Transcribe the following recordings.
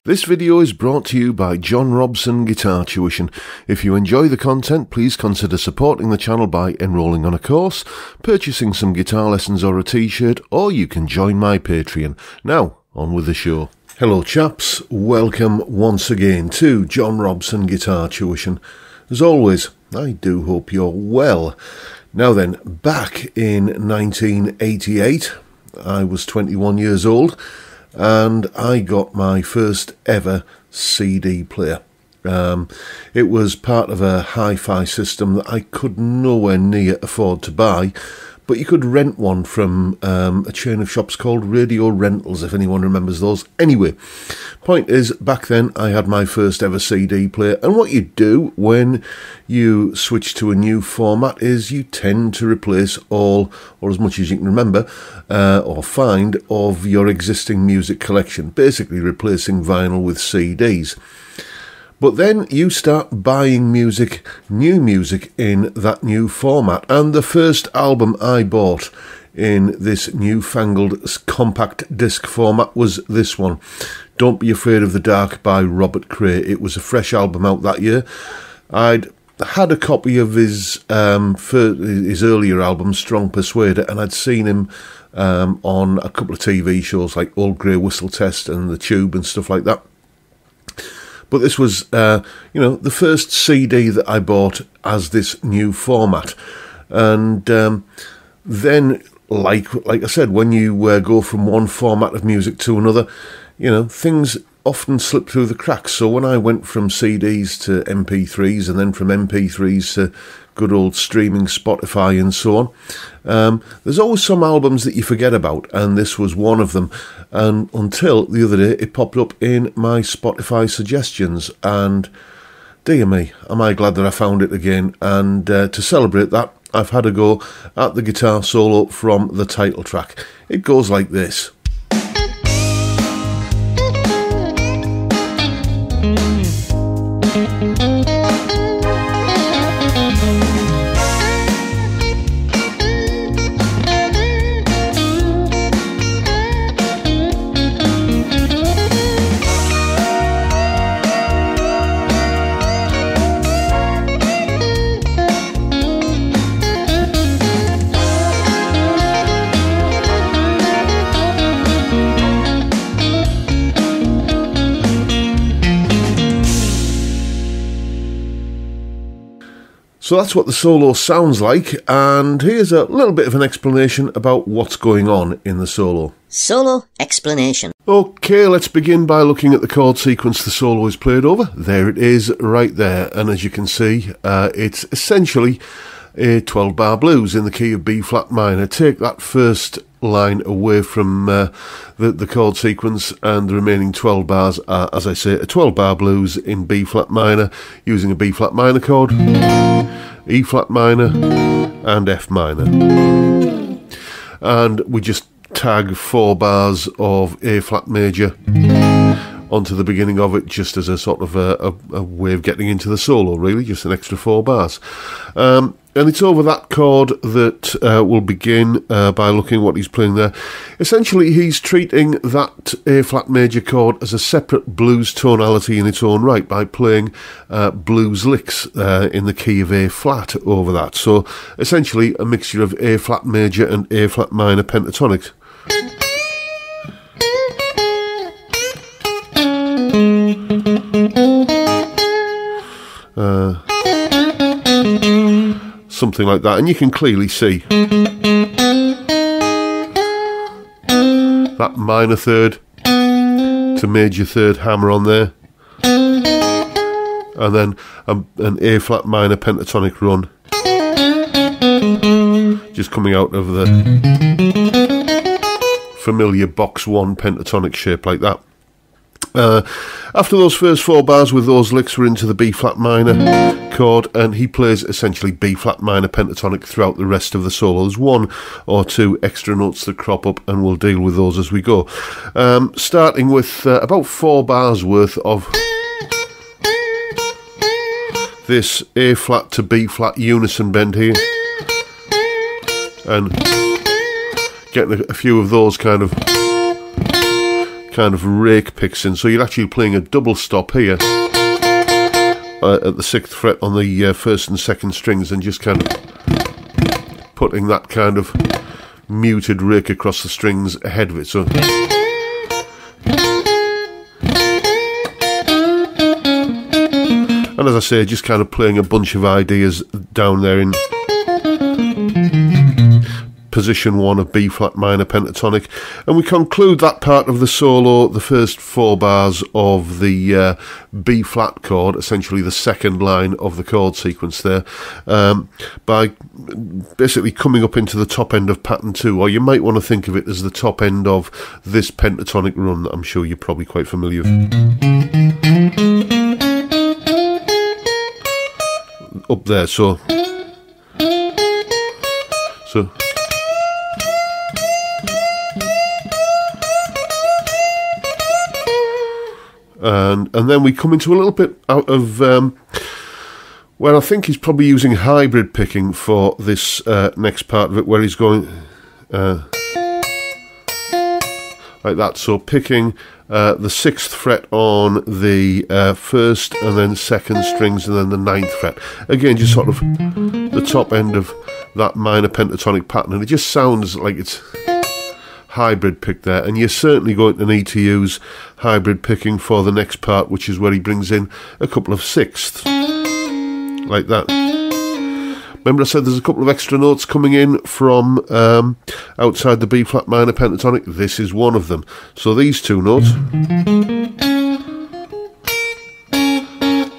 This video is brought to you by John Robson Guitar Tuition. If you enjoy the content, please consider supporting the channel by enrolling on a course, purchasing some guitar lessons or a t-shirt, or you can join my Patreon. Now, on with the show. Hello chaps, welcome once again to John Robson Guitar Tuition. As always, I do hope you're well. Now then, back in 1988, I was 21 years old, and I got my first ever CD player. It was part of a hi-fi system that I could nowhere near afford to buy, but you could rent one from a chain of shops called Radio Rentals, if anyone remembers those. Anyway, point is, back then I had my first ever CD player, and what you do when you switch to a new format is you tend to replace all, or as much as you can remember or find, of your existing music collection, basically replacing vinyl with CDs. But then you start buying music, new music in that new format. And the first album I bought in this newfangled compact disc format was this one, Don't Be Afraid of the Dark by Robert Cray. It was a fresh album out that year. I'd had a copy of his earlier album, Strong Persuader, and I'd seen him on a couple of TV shows like Old Grey Whistle Test and The Tube and stuff like that. But this was, the first CD that I bought as this new format. And then, like I said, when you go from one format of music to another, things often slip through the cracks. So when I went from CDs to MP3s and then from MP3s to good old streaming Spotify and so on, there's always some albums that you forget about, and this was one of them. And until the other day, it popped up in my Spotify suggestions, and dear me, am I glad that I found it again. And to celebrate that, I've had a go at the guitar solo from the title track. It goes like this. So that's what the solo sounds like, and here's a little bit of an explanation about what's going on in the solo. Solo explanation. Okay, let's begin by looking at the chord sequence the solo is played over. There it is, right there, and as you can see, it's essentially a 12-bar blues in the key of B-flat minor. Take that first line away from the chord sequence, and the remaining 12 bars are, as I say, a 12-bar blues in B-flat minor using a B-flat minor chord, E-flat minor and F minor. And we just tag 4 bars of A-flat major onto the beginning of it, just as a sort of a way of getting into the solo, really, just an extra 4 bars. And it's over that chord that we'll begin by looking at what he's playing there. Essentially, he's treating that A-flat major chord as a separate blues tonality in its own right by playing blues licks in the key of A-flat over that. So, essentially, a mixture of A-flat major and A-flat minor pentatonics. Something like that, and you can clearly see that minor third to major third hammer on there, and then an A-flat minor pentatonic run just coming out of the familiar box 1 pentatonic shape like that. After those first 4 bars with those licks, we're into the B-flat minor chord, and he plays essentially B-flat minor pentatonic throughout the rest of the solo. There's 1 or 2 extra notes that crop up, and we'll deal with those as we go. Starting with about 4 bars worth of this A-flat to B-flat unison bend here, and getting a few of those kind of kind of rake picks in. So you're actually playing a double stop here at the 6th fret on the 1st and 2nd strings, and just kind of putting that kind of muted rake across the strings ahead of it. So and as I say, just kind of playing a bunch of ideas down there in position 1 of B flat minor pentatonic, and we conclude that part of the solo, the first 4 bars of the B flat chord, essentially the second line of the chord sequence there, by basically coming up into the top end of pattern 2, or you might want to think of it as the top end of this pentatonic run that I'm sure you're probably quite familiar with. Up there, so and then we come into a little bit out of where I think he's probably using hybrid picking for this next part of it, where he's going like that, so picking the 6th fret on the 1st and then 2nd strings, and then the 9th fret. Again, just sort of the top end of that minor pentatonic pattern, and it just sounds like it's hybrid pick there, and you're certainly going to need to use hybrid picking for the next part, which is where he brings in a couple of 6ths, like that. Remember I said there's a couple of extra notes coming in from outside the B flat minor pentatonic? This is one of them. So these 2 notes,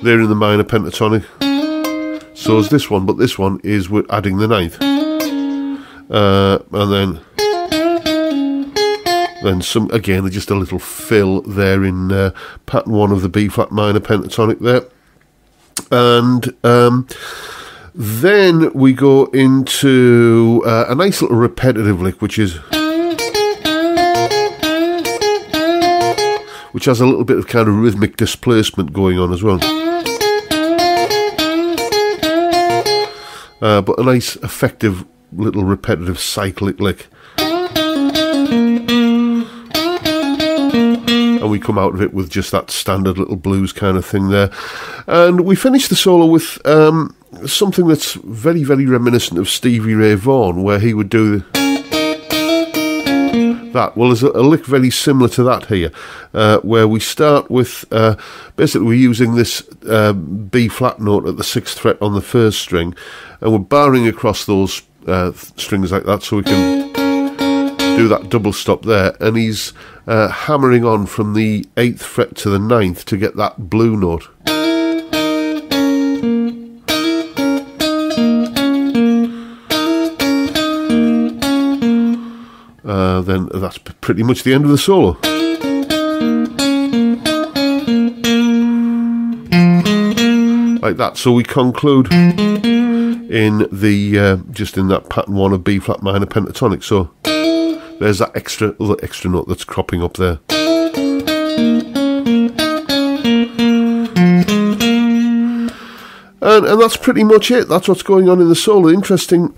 they're in the minor pentatonic. So is this one, but this one is we're adding the 9th. And then some, again, just a little fill there in pattern 1 of the B flat minor pentatonic there. And then we go into a nice little repetitive lick, which has a little bit of kind of rhythmic displacement going on as well. But a nice, effective little repetitive cyclic lick. And we come out of it with just that standard little blues kind of thing there. And we finish the solo with something that's very, very reminiscent of Stevie Ray Vaughan, where he would do that. Well, there's a lick very similar to that here, where we start with, basically we're using this B flat note at the 6th fret on the 1st string, and we're barring across those strings like that, so we can do that double stop there, and he's hammering on from the 8th fret to the 9th to get that blue note. Then that's pretty much the end of the solo. Like that. So we conclude in the just in that pattern 1 of B flat minor pentatonic. So there's that other extra note that's cropping up there. And that's pretty much it. That's what's going on in the solo. Interesting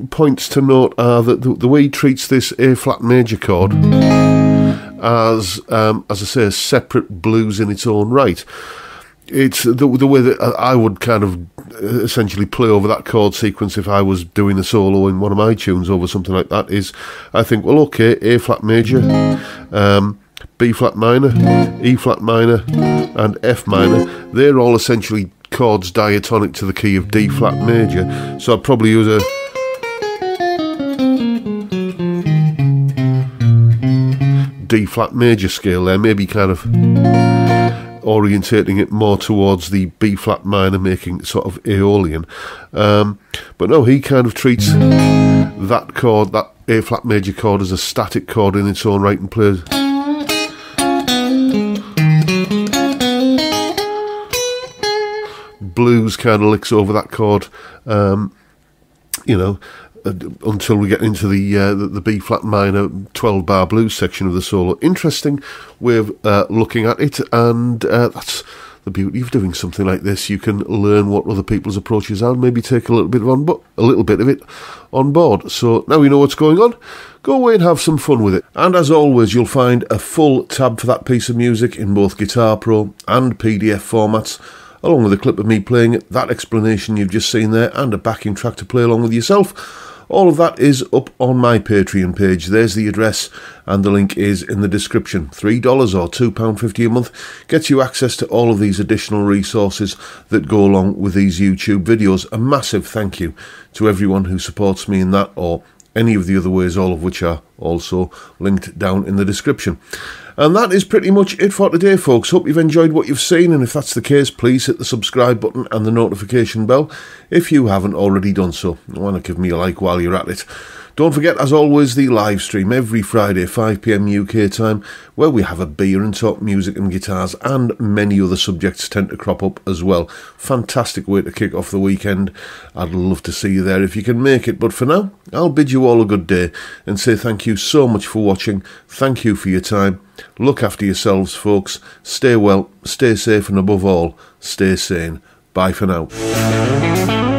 points to note are that the way he treats this A flat major chord as I say, a separate blues in its own right. It's the way that I would kind of essentially play over that chord sequence if I was doing a solo in one of my tunes over something like that is, I think, well, okay, A flat major, B flat minor, E flat minor, and F minor. They're all essentially chords diatonic to the key of D flat major. So I'd probably use a D flat major scale there, maybe kind of orientating it more towards the B flat minor, making it sort of Aeolian. But no, he kind of treats that chord, that A flat major chord, as a static chord in its own right and plays blues kind of licks over that chord, you know, until we get into the B flat minor 12 bar blues section of the solo. Interesting way of looking at it, and that's the beauty of doing something like this. You can learn what other people's approaches are and maybe take a little bit of it on board. So now you know what's going on. Go away and have some fun with it. And as always, you'll find a full tab for that piece of music in both Guitar Pro and PDF formats, along with a clip of me playing it, that explanation you've just seen there, and a backing track to play along with yourself. All of that is up on my Patreon page. There's the address, and the link is in the description. $3 or £2.50 a month gets you access to all of these additional resources that go along with these YouTube videos. A massive thank you to everyone who supports me in that, or any of the other ways, all of which are also linked down in the description. And that is pretty much it for today, folks. Hope you've enjoyed what you've seen, and if that's the case, please hit the subscribe button and the notification bell if you haven't already done so. Why not give me a like while you're at it? Don't forget, as always, the live stream every Friday, 5 PM UK time, where we have a beer and talk music and guitars, and many other subjects tend to crop up as well. Fantastic way to kick off the weekend. I'd love to see you there if you can make it. But for now, I'll bid you all a good day and say thank you so much for watching. Thank you for your time. Look after yourselves, folks. Stay well, stay safe, and above all, stay sane. Bye for now.